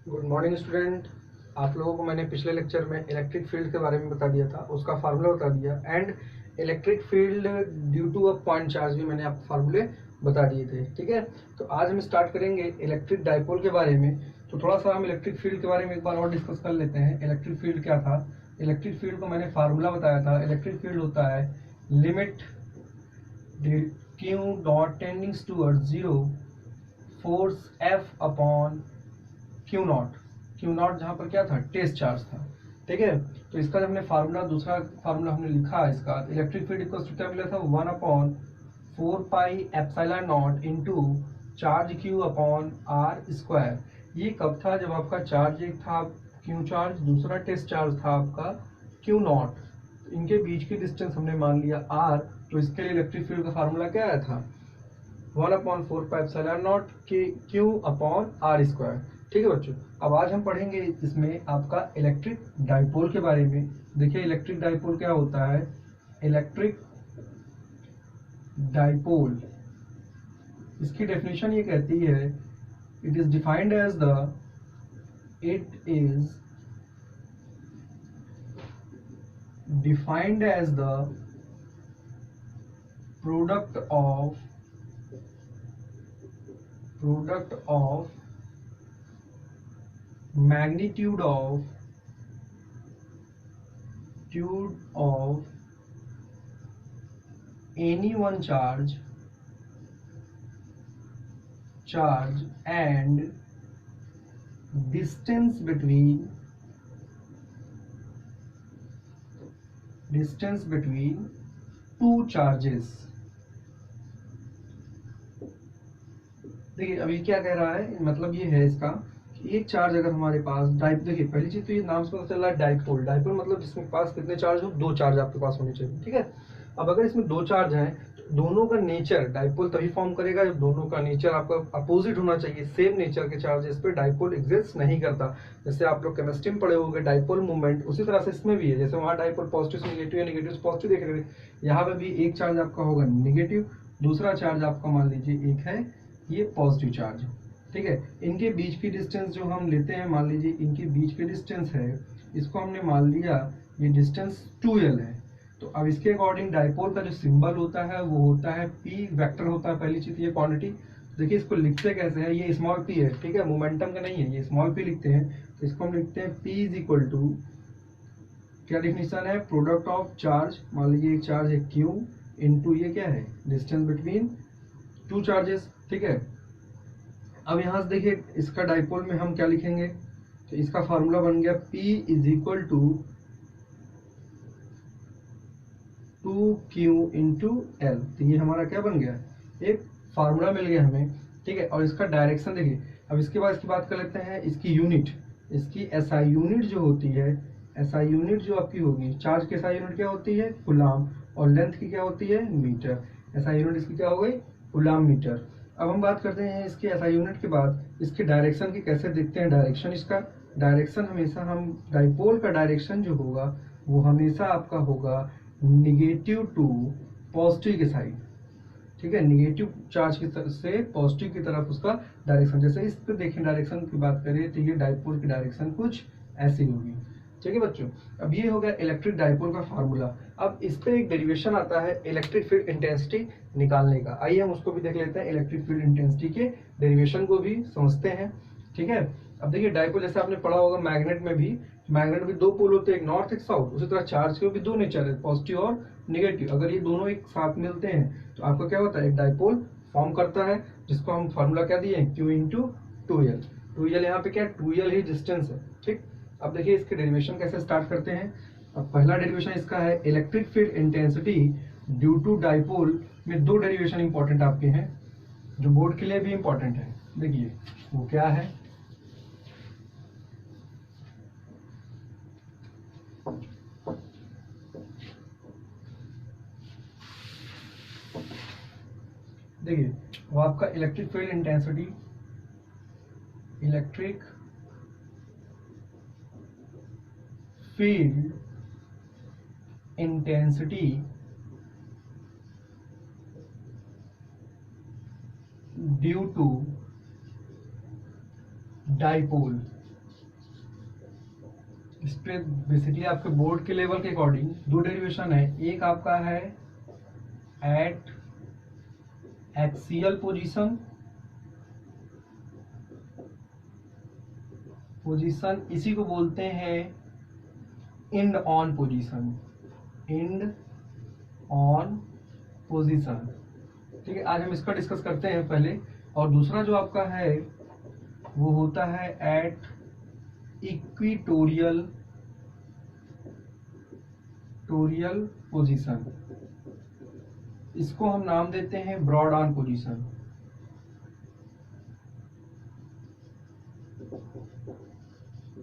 Good morning student. आप लोगों को मैंने पिछले लेक्चर में इलेक्ट्रिक फील्ड के बारे में बता दिया था, उसका फार्मूला बता दिया and electric field due to a point charge भी मैंने आपको फार्मूले बता दिए थे। ठीक है, तो आज हम स्टार्ट करेंगे इलेक्ट्रिक डाइपोल के बारे में। तो थोड़ा सा हम इलेक्ट्रिक फील्ड के बारे में एक बार और डिस्कस कर लेते हैं। इलेक्ट्रिक फील्ड क्या था? इलेक्ट्रिक फील्ड को मैंने फार्मूला बताया था। इलेक्ट्रिक फील्ड होता है limit Q dot tendings towards zero, force F upon Q naught. Q naught जहाँ पर क्या था? टेस्ट चार्ज था। ठीक है, तो इसका जब हमने फार्मूला, दूसरा फार्मूला हमने लिखा इसका, इलेक्ट्रिक फील्ड इक्वल्स टू क्या मिला था? 1/4 pi epsilon naught into charge Q upon R square. ये कब था? जब आपका चार्ज एक था क्यू चार्ज, दूसरा टेस्ट चार्ज था आपका क्यू नॉट। इनके बीच की डिस्टेंस हमने मान लिया आर, तो इसके लिए इलेक्ट्रिक फील्ड का फार्मूला क्या आया था? 1/4 पाई एप्सिलॉन नॉट के क्यू अपॉन आर स्क्वायर। ठीक है बच्चों, अब आज हम पढ़ेंगे इसमें आपका इलेक्ट्रिक डाइपोल के बारे में। देखिए इलेक्ट्रिक डाइपोल क्या होता है। इलेक्ट्रिक डाइपोल, इसकी डेफिनेशन ये कहती है, it is defined as the it is defined as the product of magnitude of any one charge and distance between two charges। देखिए अभी क्या कह रहा है, मतलब ये है इसका कि एक चार्ज अगर हमारे पास देखिए पहली चीज तो ये नाम से पता चल रहा है डाइपोल। डाइपोल मतलब जिसके पास कितने चार्ज हो? दो चार्ज आपके पास होने चाहिए। ठीक है, अब अगर इसमें दो चार्ज हैं तो दोनों का नेचर, डाइपोल तभी फॉर्म करेगा जब दोनों का नेचर आपका अपोजिट होना चाहिए। सेम नेचर के चार्जेस पे डाइपोल एग्जिस्ट नहीं करता। जैसे आप लोग केमिस्ट्री में पढ़े होंगे डाइपोल मूवमेंट, उसी तरह से इसमें भी है। जैसे वहाँ डाइपोल पॉजिटिव नेगेटिव या नेगेटिव पॉजिटिव देख रहे थे, यहाँ पे भी एक चार्ज आपका होगा नेगेटिव, दूसरा चार्ज आपका मान लीजिए एक है ये पॉजिटिव चार्ज। ठीक है, इनके बीच की डिस्टेंस जो हम लेते हैं, मान लीजिए इनके बीच की डिस्टेंस है, इसको हमने मान लिया ये डिस्टेंस 2l है। तो अब इसके अकॉर्डिंग डाइपोल का जो सिंबल होता है वो होता है p वेक्टर होता है। पहली चीज ये क्वांटिटी। देखिए इसको लिखते कैसे हैं, ये स्मॉल p है। ठीक है, मोमेंटम का नहीं है, ये स्मॉल p लिखते हैं। तो इसको हम लिखते हैं p इज इक्वल टू, क्या डिफिनेशन है? प्रोडक्ट ऑफ चार्ज, मान लीजिए एक चार्ज है q इंटू ये क्या है? Distance between two charges. ठीक है, अब यहाँ से देखिए इसका डाइपोल में हम क्या लिखेंगे, तो इसका फार्मूला बन गया P is equal to 2Q into L. तो ये हमारा क्या बन गया? एक फार्मूला मिल गया हमें। ठीक है, और इसका डायरेक्शन देखिए। अब इसके बाद इसकी बात कर लेते हैं इसकी यूनिट। इसकी एसआई यूनिट जो होती है, एसआई यूनिट जो आपकी होगी, चार्ज की एसआई यूनिट क्या होती है? कूलाम, और लेंथ की क्या होती है? मीटर। एसआई यूनिट इसकी क्या हो गई? Coulomb meter. अब हम बात करते हैं इसके एसआई यूनिट के बाद इसके डायरेक्शन की कैसे देखते हैं। डायरेक्शन, इसका डायरेक्शन हमेशा हम, डाइपोल का डायरेक्शन जो होगा वो हमेशा आपका होगा निगेटिव टू पॉजिटिव के साइड। ठीक है, निगेटिव चार्ज की तरफ से पॉजिटिव की तरफ उसका डायरेक्शन। जैसे इस पर देखें डायरेक्शन की बात करें तो ये डाइपोल की डायरेक्शन कुछ ऐसी होगी। ठीक है बच्चों, अब ये हो गया इलेक्ट्रिक डाइपोल का फार्मूला। अब इस पे एक डेरिवेशन आता है इलेक्ट्रिक फील्ड इंटेंसिटी निकालने का। आइए हम उसको भी देख लेते हैं, इलेक्ट्रिक फील्ड इंटेंसिटी के डेरिवेशन को भी समझते हैं। ठीक है, अब देखिए डाइपोल जैसे आपने पढ़ा होगा मैग्नेट में भी, मैग्नेट में दो पोल होते हैं, एक नॉर्थ एक साउथ। उसी तरह चार्ज के भी दो नेचर है, पॉजिटिव और निगेटिव। अगर ये दोनों एक साथ मिलते हैं तो आपका क्या होता है? एक डाइपोल फॉर्म करता है, जिसको हम फार्मूला क्या दिए? Q into 2l। 2l यहाँ पे क्या है? 2l ही डिस्टेंस है। ठीक, अब देखिए इसके डेरिवेशन कैसे स्टार्ट करते हैं। अब पहला डेरिवेशन इसका है electric field intensity due to dipole. में दो डेरिवेशन इंपॉर्टेंट आपके हैं जो बोर्ड के लिए भी इंपॉर्टेंट है। देखिए वो क्या है। देखिए वो आपका electric field intensity, electric field intensity due to dipole. इस पे बेसिकली आपके बोर्ड के लेवल के अकॉर्डिंग दो डेरिवेशन है। एक आपका है एट एक्सियल पोजीशन, इसी को बोलते हैं end on position, end on position. ठीक है, आज हम इसका डिस्कस करते हैं पहले। और दूसरा जो आपका है वो होता है एट इक्विटोरियल पोजीशन, इसको हम नाम देते हैं ब्रॉड ऑन पोजीशन।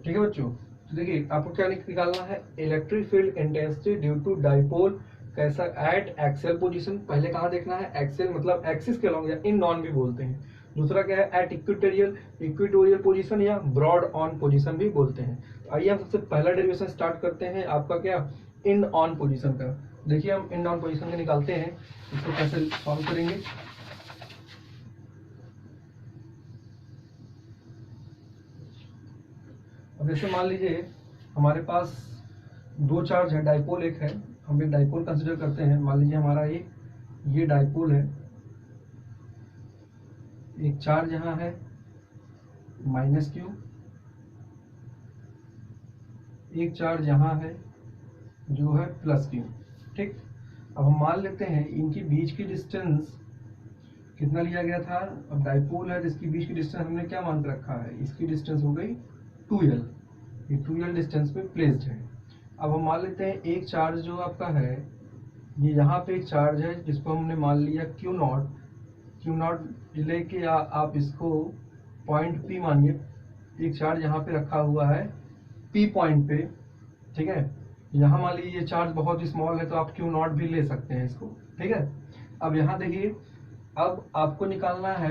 ठीक है बच्चों, तो देखिए आपको क्या निकालना है, electric field intensity due to dipole कैसा एट एक्सियल पोजीशन। पहले कहाँ देखना है, एक्सियल मतलब एक्सिस के अलॉन्ग या इन नॉन भी बोलते हैं। दूसरा क्या है, एट इक्विटोरियल पोजीशन या ब्रॉड ऑन पोजीशन भी बोलते हैं। तो आइए हम सबसे पहला डेरिवेशन स्टार्ट करते हैं आपका क्या, इन ऑन पोजीशन का। देखिए हम इन ऑन पोजीशन का निकालते हैं, इसको कैसे सॉल्व करेंगे। अब जैसे मान लीजिए हमारे पास दो चार्ज है, डाइपोल एक है, हम एक डाइपोल कंसिडर करते हैं। मान लीजिए हमारा ये डाइपोल है, एक चार्ज यहाँ है -q, एक चार्ज यहाँ है जो है +q। ठीक, अब हम मान लेते हैं इनकी बीच की डिस्टेंस कितना लिया गया था। अब डाइपोल है जिसकी बीच की डिस्टेंस हमने क्या मान के रखा है, इसकी डिस्टेंस हो गई 2l, ये 2l डिस्टेंस पे प्लेस्ड है। अब हम मान लेते हैं एक चार्ज जो आपका है, ये यहाँ पे एक चार्ज है जिसको हमने मान लिया Q0 लेके आप इसको पॉइंट P मानिए। एक चार्ज यहाँ पे रखा हुआ है P पॉइंट पे, ठीक है। यहाँ मान लीजिए ये चार्ज बहुत ही स्मॉल है तो आप Q0 भी ले सकते हैं इसको, ठीक है। अब यहाँ देखिए, अब आपको निकालना है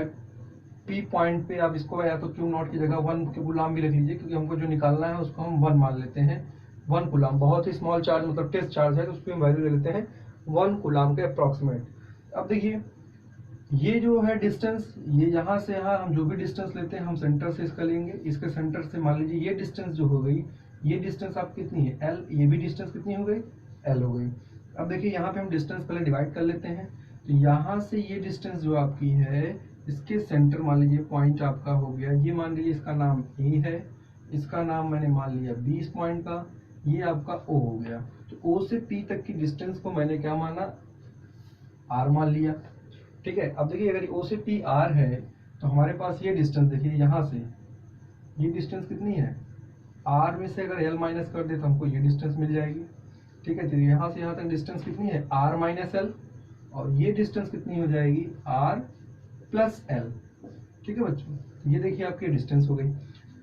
P पॉइंट पे, आप इसको या तो Q0 की जगह 1 कूलाम भी लिख लीजिए, क्योंकि हमको जो निकालना है उसको हम 1 मान लेते हैं। 1 कूलाम बहुत ही स्मॉल चार्ज मतलब टेस्ट चार्ज है, तो उसकी हम वैल्यू ले लेते हैं 1 कूलाम के अप्रॉक्सीमेट। अब देखिए ये जो है डिस्टेंस, ये यहाँ से यहाँ हम जो भी डिस्टेंस लेते हैं हम सेंटर से इसका लेंगे। इसके सेंटर से मान लीजिए ये डिस्टेंस जो हो गई, ये डिस्टेंस आप कितनी है L, ये भी डिस्टेंस कितनी हो गई L हो गई। अब देखिए यहाँ पे हम डिस्टेंस पहले डिवाइड कर लेते हैं। तो यहाँ से ये डिस्टेंस जो आपकी है, इसके सेंटर मान लीजिए पॉइंट आपका हो गया, ये मान लीजिए इसका नाम A है, इसका नाम मैंने मान लिया B इस पॉइंट का, ये आपका O हो गया। तो O से P तक की डिस्टेंस को मैंने क्या माना, R मान लिया, ठीक है। अब देखिए अगर O से P R है तो हमारे पास ये डिस्टेंस देखिए, यहाँ से ये डिस्टेंस कितनी है, R में से अगर L माइनस कर दे तो हमको ये डिस्टेंस मिल जाएगी, ठीक है। तो यहाँ से यहाँ तक डिस्टेंस कितनी है R माइनस L, और ये डिस्टेंस कितनी हो जाएगी R प्लस L, ठीक है बच्चों। ये देखिए आपकी डिस्टेंस हो गई।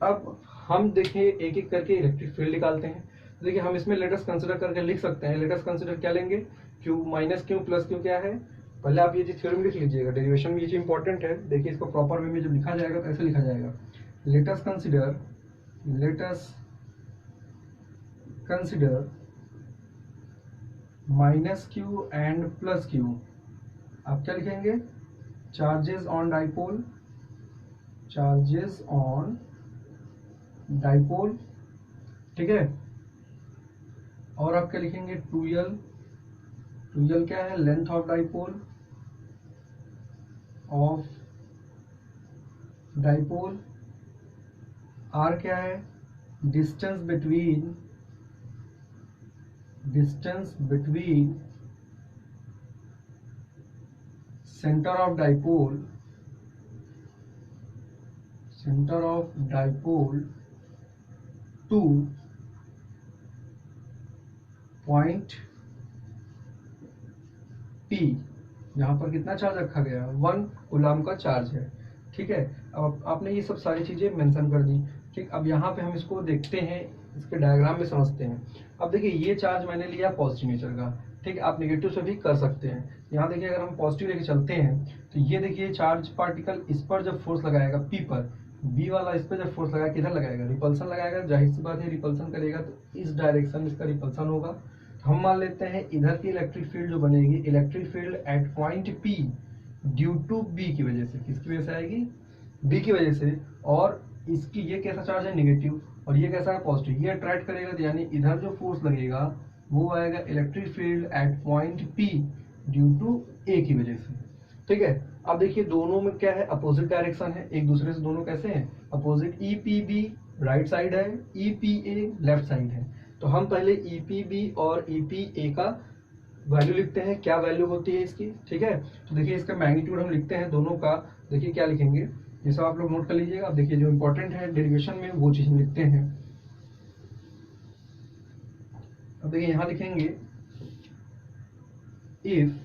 अब हम देखिए एक एक करके इलेक्ट्रिक फील्ड निकालते हैं। देखिए हम इसमें लेट अस कंसीडर करके लिख सकते हैं। लेट अस कंसीडर क्या लेंगे, Q minus Q plus Q क्या है, पहले आप ये चीज थ्योरी में लिख लीजिएगा, डेरिवेशन में ये चीज इंपॉर्टेंट है। देखिए इसको प्रॉपर वे में जब लिखा जाएगा तो ऐसे लिखा जाएगा, let us consider minus Q and plus Q। आप क्या लिखेंगे, चार्जेस ऑन डाइपोल, ठीक है। और आप क्या लिखेंगे 2l क्या है, लेंथ ऑफ डाइपोल, R क्या है, distance between centre of dipole two point P, यहाँ पर कितना चार्ज रखा गया, 1 कूलाम का चार्ज है, ठीक है। अब आपने ये सब सारी चीजें मेंशन कर दी, ठीक। अब यहाँ पे हम इसको देखते हैं, इसके डायग्राम में समझते हैं। अब देखिए ये चार्ज मैंने लिया पॉजिटिव नेचर का, ठीक है। आप नेगेटिव से भी कर सकते हैं। यहाँ देखिए अगर हम पॉजिटिव लेके चलते हैं तो ये देखिए चार्ज पार्टिकल इस पर जब फोर्स लगाएगा P पर, B वाला इस पर जब फोर्स लगाएगा किधर लगाएगा, रिपल्सन लगाएगा। जाहिर सी बात है रिपल्सन करेगा तो इस डायरेक्शन में इसका रिपल्सन होगा। तो हम मान लेते हैं इधर की इलेक्ट्रिक फील्ड जो बनेगी, electric field at point P due to B की वजह से, किसकी वजह से आएगी, B की वजह से। और इसकी ये कैसा चार्ज है, नेगेटिव, और ये कैसा है, पॉजिटिव, ये अट्रैक्ट करेगा, तो यानी इधर जो फोर्स लगेगा वो आएगा electric field at point P due to A की वजह से। ठीक है, अब देखिए दोनों में क्या है, अपोजिट डायरेक्शन है एक दूसरे से, दोनों कैसे हैं, opposite. E P B right side है, E P A left side है। तो हम पहले ई पी बी और ई पी ए का वैल्यू लिखते हैं, क्या वैल्यू होती है इसकी। ठीक है, तो देखिए इसका मैग्नीट्यूड हम लिखते हैं दोनों का। देखिए क्या लिखेंगे, ये सब आप लोग नोट कर लीजिएगा। अब देखिए जो इंपॉर्टेंट है डेरिवेशन में वो चीज लिखते हैं। अब देखिए यहां लिखेंगे if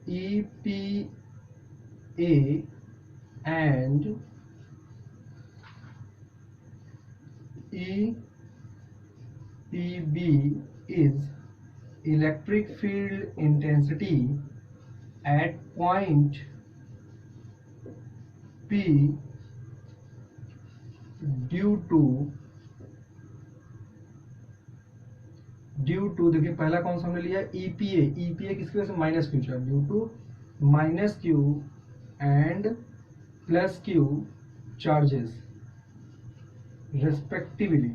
E P A and E P B is electric field intensity at point P due to देखिए पहला कौन सा हमने लिया, EPA। EPA किसकी वजह से, minus Q charge, due to minus Q and plus Q charges respectively,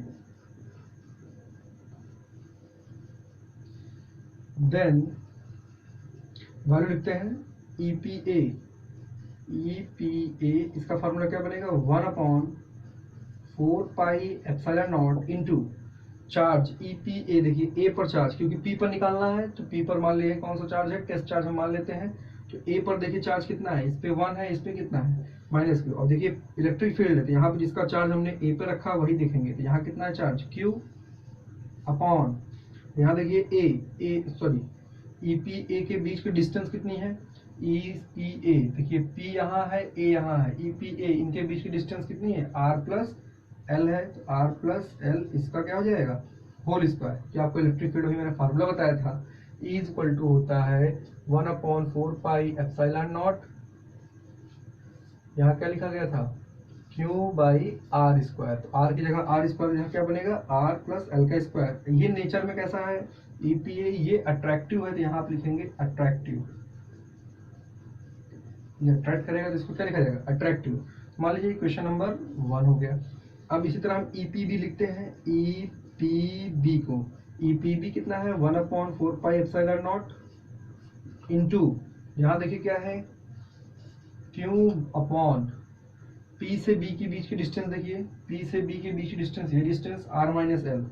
then value लिखते हैं EPA। EPA इसका फॉर्मूला क्या बनेगा, 1/4 pi epsilon naught into charge EPA। देखिए A पर चार्ज, क्योंकि P पर निकालना है तो P पर मान लिए कौन सा चार्ज है, टेस्ट चार्ज हम मान लेते हैं। तो A पर देखिए चार्ज कितना है, इस पे 1 है, इस पे कितना है, माइनस क्यू। और देखिए इलेक्ट्रिक फील्ड है तो यहाँ पे जिसका चार्ज हमने A पे रखा वही देखेंगे, तो यहाँ कितना है चार्ज, Q अपॉन, यहाँ देखिए EPA के बीच की डिस्टेंस कितनी है, EPA देखिए P यहाँ है, A यहाँ है, EPA इनके बीच की डिस्टेंस कितनी है, R प्लस L है। तो R प्लस L इसका क्या हो जाएगा, होल स्क्वायर। क्या आपको इलेक्ट्रिक फील्ड मैंने फार्मूला बताया था, E इक्वल टू होता है 1/4 पाई एप्सिलॉन नॉट, यहाँ क्या लिखा गया था, Q बाई आर स्क्वायर। तो R की जगह R स्क्वायर, यहाँ क्या बनेगा, R प्लस L का स्क्वायर। ये नेचर में कैसा है, EPA ये अट्रैक्टिव है, तो यहाँ आप लिखेंगे अट्रैक्टिव। ये अट्रैक्ट करेगा तो इसको क्या लिखा जाएगा, अट्रैक्टिव। मान लीजिए क्वेश्चन नंबर 1 हो गया। अब इसी तरह हम EPB लिखते हैं, EPB को, EPB कितना है, 1/4 पाई एप्सिलॉन नॉट इनटू, यहाँ देखिए क्या है, Q अपॉन P से B के बीच की डिस्टेंस, देखिए P से B के बीच की डिस्टेंस, ये डिस्टेंस R माइनस L,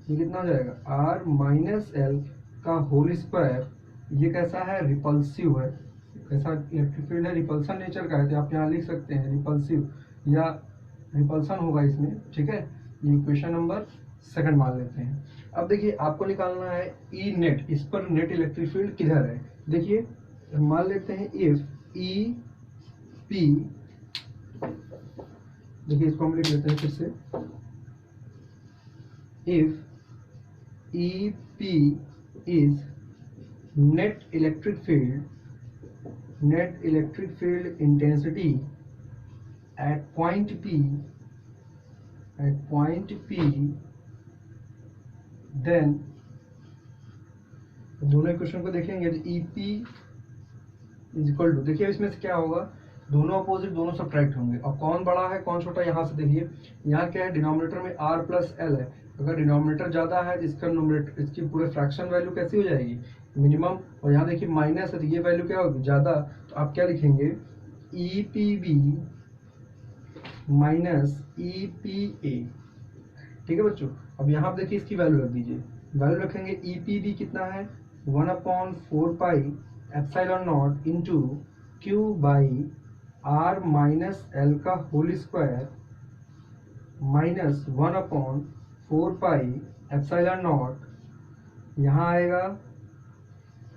ये कितना हो जाएगा, R माइनस L का होल स्क्वायर। ये कैसा है, रिपल्सिव है, कैसा इलेक्ट्रिक फील्ड है, रिपल्सन नेचर का है, तो आप यहाँ लिख सकते हैं रिपल्सिव या रिपल्सन होगा इसमें। ठीक है, ये क्वेश्चन नंबर 2 मान लेते हैं। अब देखिए आपको निकालना है ई नेट, इस पर नेट इलेक्ट्रिक फील्ड किधर है। देखिए मान लेते हैं इफ ई पी, देखिए इसको हम लिख लेते हैं फिर से, if E P is net electric field intensity at point P, then दोनों इक्वेशन को देखेंगे तो EP इज इक्वल टू, देखिए इसमें से क्या होगा, दोनों अपोजिट, दोनों सब्ट्रैक्ट होंगे। और कौन बड़ा है कौन छोटा, यहाँ से देखिए, यहाँ क्या है, डिनोमिनेटर में R प्लस L है। अगर डिनोमिनेटर ज्यादा है तो इसका न्यूमरेटर, इसकी पूरे फ्रैक्शन वैल्यू कैसी हो जाएगी, मिनिमम। और यहाँ देखिए माइनस है तो ये वैल्यू क्या होगी, ज्यादा। तो आप क्या लिखेंगे, EPB माइनस EPA। ठीक है बच्चों, अब यहाँ पे देखिए इसकी वैल्यू रख दीजिए, वैल्यू रखेंगे EPB कितना है, 1/4 pi epsilon naught into Q by R minus L का whole square minus 1/4 pi epsilon naught, यहाँ आएगा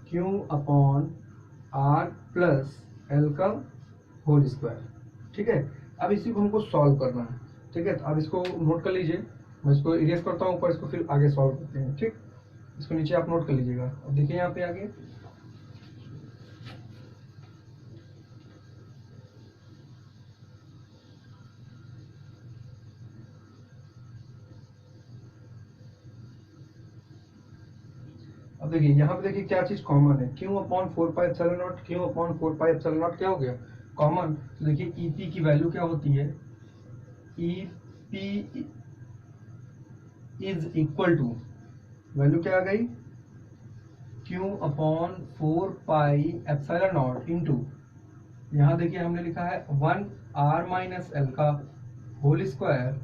Q अपॉन R प्लस L का होल स्क्वायर। ठीक है, अब इसी को हमको सॉल्व करना है। ठीक है, तो अब इसको नोट कर लीजिए, मैं इसको इरेज करता हूँ ऊपर, इसको फिर आगे सॉल्व करते हैं। ठीक, इसको नीचे आप नोट कर लीजिएगा। अब देखिए यहाँ पे आगे, अब देखिए यहाँ पे देखिए क्या चीज कॉमन है, Q/4 pi epsilon not, Q/4 pi epsilon not क्या हो गया, कॉमन। तो देखिए EP की वैल्यू क्या होती है, E P is equal to, value क्या आ गई, Q upon 4 pi epsilon naught into, यहाँ देखिए हमने लिखा है 1r-l का होल स्क्वायर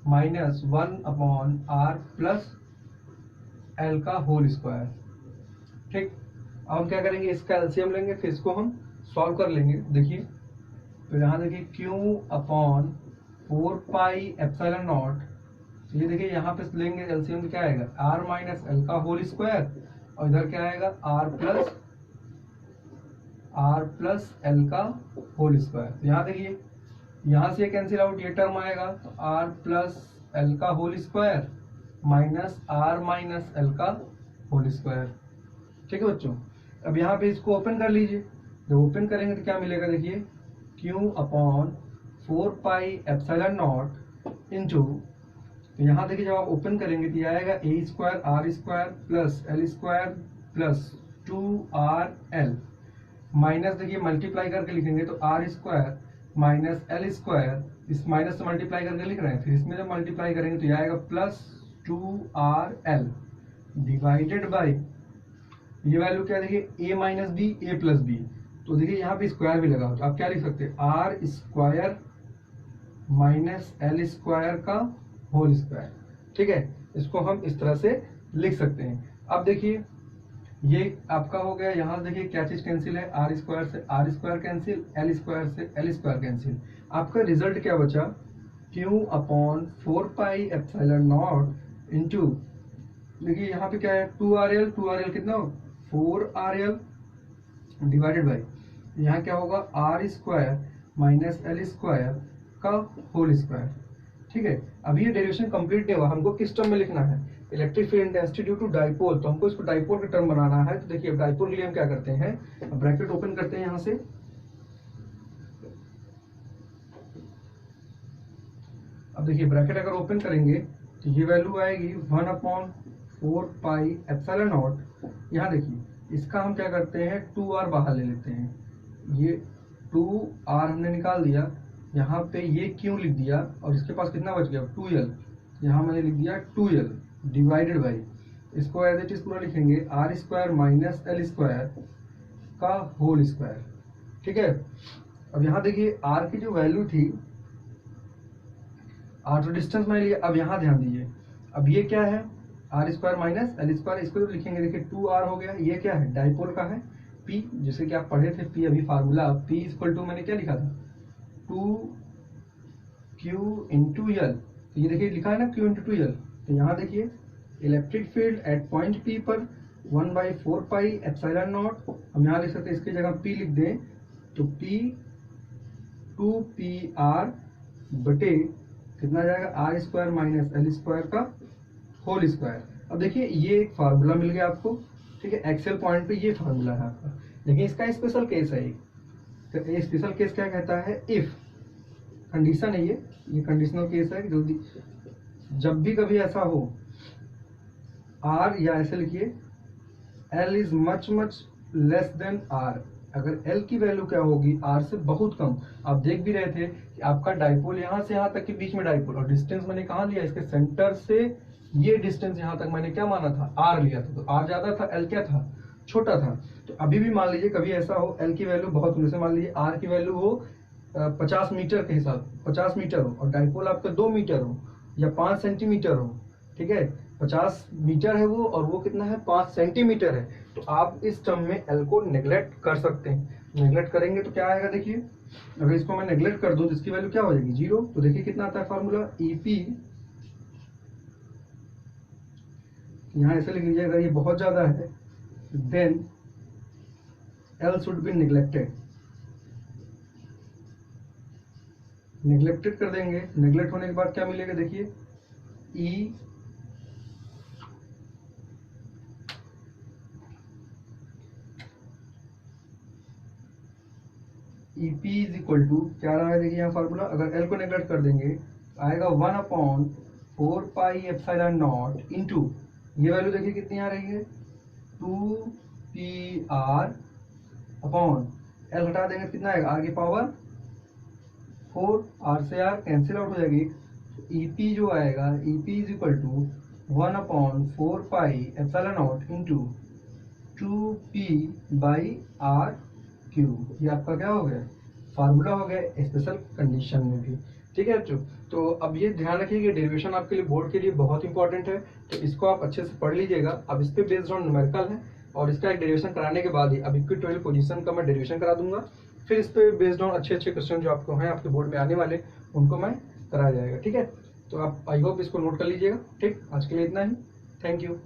माइनस 1/r+l का होल स्क्वायर। ठीक, अब हम क्या करेंगे, इसका एलसीएम लेंगे, फिर इसको हम सॉल्व कर लेंगे। देखिए तो यहाँ देखिए q upon 4 pi epsilon not, ये देखिए यहाँ पे लेंगे एलसीएम तो क्या आएगा, r-l का होल स्क्वायर, और इधर क्या आएगा r+l का होल स्क्वायर। यहाँ देखिए यहाँ से कैंसिल आउट, ये टर्म आएगा तो r+l का होल स्क्वायर माइनस r-l का होल स्क्वायर। ठीक है बच्चों, अब यहाँ पे इसको ओपन कर लीजिए, जब ओपन करेंगे तो क्या मिलेगा, देखिए q upon 4 pi epsilon naught into, यहाँ देखिए जब आप ओपन करेंगे तो ये आएगा a² r² + l² plus 2rl, minus देखिए मल्टीप्लाई करके लिखेंगे तो r² माइनस l², इस माइनस से मल्टीप्लाई करके लिख रहे हैं, फिर इसमें जब मल्टीप्लाई करेंगे तो ये आएगा प्लस 2rl डिवाइडेड बाई, ये वैल्यू क्या देखिए a minus B a plus B, तो देखिए यहाँ पे स्क्वायर भी लगा हो तो आप क्या लिख सकते हैं, r² माइनस l² का होल स्क्वायर। ठीक है, इसको हम इस तरह से लिख सकते हैं। अब देखिए ये आपका हो गया, यहाँ देखिए क्या चीज कैंसिल है, r² से r² कैंसिल, l² से l² कैंसिल, आपका रिजल्ट क्या बचा, q upon 4 pi epsilon naught into, देखिए यहाँ पे क्या है 2rl कितना हो 4rl डिवाइडेड बाई, यहाँ क्या होगा r² माइनस l² का होल स्क्वायर। ठीक है, अभी ये डेरिवेशन कंप्लीट नहीं हुआ, हमको किस टर्म में लिखना है, electric field intensity due to dipole, तो हमको इसको डाइपोल का टर्म बनाना है। तो देखिए डाइपोल के लिए हम क्या करते हैं, ब्रैकेट ओपन करते हैं यहाँ से, अब देखिए ब्रैकेट अगर ओपन करेंगे तो ये वैल्यू आएगी 1/4 पाई एप्सिलॉन नॉट, यहाँ देखिए इसका हम क्या करते हैं 2r बाहर ले लेते हैं, ये 2r हमने निकाल दिया, यहाँ पे ये क्यों लिख दिया, और इसके पास कितना बच गया 2l, यहाँ मैंने लिख दिया 2l डिवाइडेड बाई, इसको एज इट इज पूरा लिखेंगे r² माइनस l² का होल स्क्वायर। ठीक है, अब यहाँ देखिए r की जो वैल्यू थी, r तो डिस्टेंस में लिया, अब यहाँ ध्यान दीजिए, अब ये क्या है r² माइनस l², इसको तो लिखेंगे, देखिए 2r हो गया, ये क्या है डाइपोल का है p, जैसे कि आप पढ़े थे p अभी फार्मूला, p इक्वल टू मैंने क्या लिखा था 2q इंटू l, तो ये देखिए लिखा है ना q इंटू 2l, तो यहाँ देखिए electric field at point P पर 1/4 पाई एप्सिलॉन नॉट, हम यहाँ लिख सकते हैं, इसकी जगह P लिख दें तो P 2PR बटे कितना जाएगा r² माइनस l² का होल स्क्वायर। अब देखिए ये एक फार्मूला मिल गया आपको, ठीक है, एक्सेल पॉइंट पे ये फार्मूला है आपका, लेकिन इसका स्पेशल केस है, तो ये स्पेशल केस क्या कहता है, इफ कंडीशन है, ये कंडीशनल केस है, जल्दी जब भी कभी ऐसा हो r, या ऐसे लिखिए l is much less than r, अगर l की वैल्यू क्या होगी r से बहुत कम, आप देख भी रहे थे कि आपका डाइपोल यहाँ से यहाँ तक के बीच में डाइपोल, और डिस्टेंस मैंने कहाँ लिया, इसके सेंटर से ये डिस्टेंस यहाँ तक मैंने क्या माना था r लिया था, तो r ज्यादा था l क्या था छोटा था। तो अभी भी मान लीजिए कभी ऐसा हो l की वैल्यू बहुत, जैसे मान लीजिए r की वैल्यू हो 50 मीटर के हिसाब, 50 मीटर हो, और डाइपोल आपका 2 मीटर हो या 5 सेंटीमीटर हो, ठीक है, 50 मीटर है वो, और वो कितना है 5 सेंटीमीटर है, तो आप इस टर्म में एल को नेग्लेक्ट कर सकते हैं। नेग्लेक्ट करेंगे तो क्या आएगा, देखिए अगर इसको मैं नेग्लेक्ट कर दूं तो इसकी वैल्यू क्या हो जाएगी 0, तो देखिए कितना आता है फार्मूला EP, यहाँ ऐसे लिख लीजिए, अगर ये बहुत ज्यादा है then L should be neglected, neglected कर देंगे, नेग्लेक्ट होने के बाद क्या मिलेगा, देखिए EP इज इक्वल टू क्या रहा है, देखिए यहाँ फार्मूला, अगर L को नेग्लेक्ट कर देंगे आएगा 1/4 पाई एप्सिलॉन नॉट इंटू, ये वैल्यू देखिए कितनी आ रही है 2PR अपॉन L हटा देंगे कितना आएगा r की पावर 4 आर से आर कैंसिल आउट हो जाएगी, ई पी जो आएगा E P is equal to 1/4 pi epsilon naught into 2p by R cube. ये आपका क्या हो गया, फार्मूला हो गया स्पेशल कंडीशन में भी। ठीक है बच्चों, तो अब ये ध्यान रखिए कि डेरिवेशन आपके लिए बोर्ड के लिए बहुत इंपॉर्टेंट है, तो इसको आप अच्छे से पढ़ लीजिएगा। अब इस पे बेस्ड ऑन न्यूमेरिकल है, और इसका एक डेरिवेशन कराने के बाद ही अब इक्वेटोरियल पोजीशन का मैं डेरिवेशन करा दूंगा, फिर इस पे बेस्ड ऑन अच्छे अच्छे क्वेश्चन जो आपको हैं आपके बोर्ड में आने वाले, उनको मैं कराया जाएगा। ठीक है, तो आप आई होप इसको नोट कर लीजिएगा। ठीक, आज के लिए इतना ही। Thank you.